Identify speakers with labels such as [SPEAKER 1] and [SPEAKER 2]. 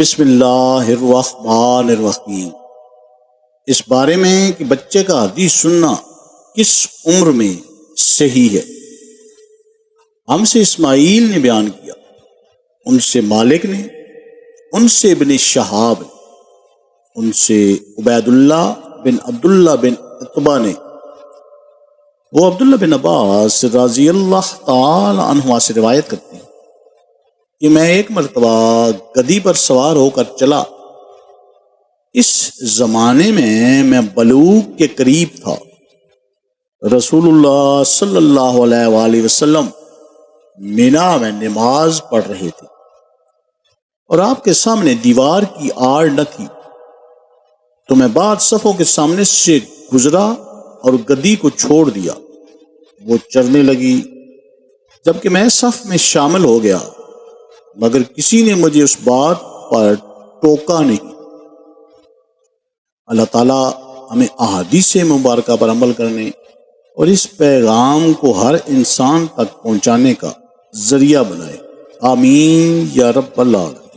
[SPEAKER 1] بسم اللہ الرحمن الرحیم۔ اس بارے میں کہ بچے کا حدیث سننا کس عمر میں صحیح ہے، ہم سے اسماعیل نے بیان کیا، ان سے مالک نے، ان سے ابن شہاب نے، ان سے عبید اللہ بن عبداللہ بن عتبہ نے، وہ عبداللہ بن عباس رضی اللہ تعالی عنہما سے روایت کرتے ہیں کہ میں ایک مرتبہ گدھی پر سوار ہو کر چلا۔ اس زمانے میں بلوغ کے قریب تھا۔ رسول اللہ صلی اللہ علیہ وآلہ وسلم مینا میں نماز پڑھ رہے تھے اور آپ کے سامنے دیوار کی آڑ نہ تھی، تو میں بعد صفوں کے سامنے سے گزرا اور گدھی کو چھوڑ دیا، وہ چرنے لگی، جبکہ میں صف میں شامل ہو گیا، مگر کسی نے مجھے اس بات پر ٹوکا نہیں۔ اللہ تعالیٰ ہمیں احادیث مبارکہ پر عمل کرنے اور اس پیغام کو ہر انسان تک پہنچانے کا ذریعہ بنائے، آمین یا رب العالمین۔